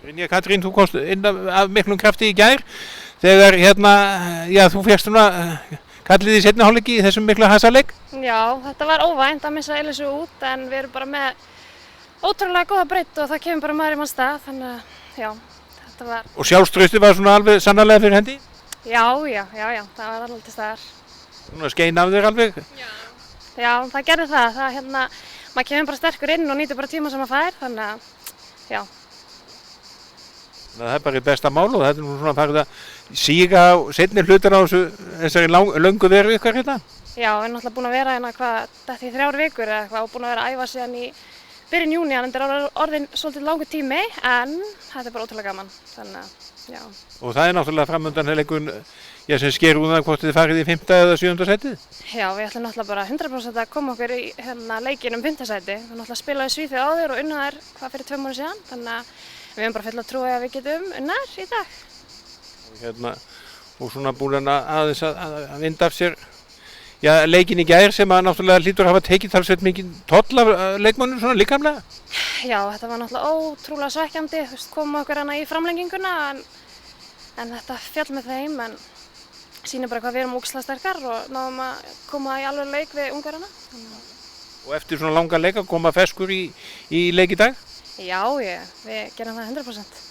Brynja Katrín, þú komst inn af miklum krafti í gær þegar já, þú fékkst svona kallið í seinni hálfleiki í þessum mikla hasarleik. Já, þetta var óvænt að missa Elísu út en við erum bara með ótrúlega góða breidd og það kemur bara maður í mann stað, þannig að já, þetta var... Og sjálfstraustið var svona alveg sannarlega fyrir hendi? Já, það var alveg til staðar. Svona skein af þér alveg? Já, það gerði það, maður kemur bara sterkur inn og nýtir bara tíma sem maður fær, þannig að, já. Það er bara í besta mál og þetta er nú svona farið að síga á seinni hlutar á þessari löngu veru ykkar hérna? Já, við erum náttúrulega búin að vera hérna þetta í 3 vikur eða eitthvað og búin að vera að æfa síðan í byrjun júní, en þetta er orðin svolítið langur tími, en þetta er bara ótrúlega gaman, þannig að, já. Og það er náttúrulega framöndan leikun, sem sker úr það hvort þið farið í 5. eða 7. sætið? Já, við ætlum náttúrulega bara 100% að koma okkur í leikinn 5. sæti. Við náttúrulega spilaði Svíþjóð áður og unnið þær fyrir 2 mánuðum síðan, þannig að við höfum bara fulla trú að við getum unnið þær í dag. Og svona búin aðeins að vinda af sér leikinn í gær sem að náttúrulega hlýtur að hafa tekið talsveit mikið toll af leikmönnum svona líkamlega? Já, þetta var náttúrulega ótrúlega svekkjandi, koma okkur hana í framlenginguna en þetta fjall með þeim, en sýnir bara hvað við erum ógeðslega sterkar og náðum að koma í alveg leik við Ungverjana. Og eftir svona langan leik að koma ferskur í leik í dag? Já, við gerum það 100%.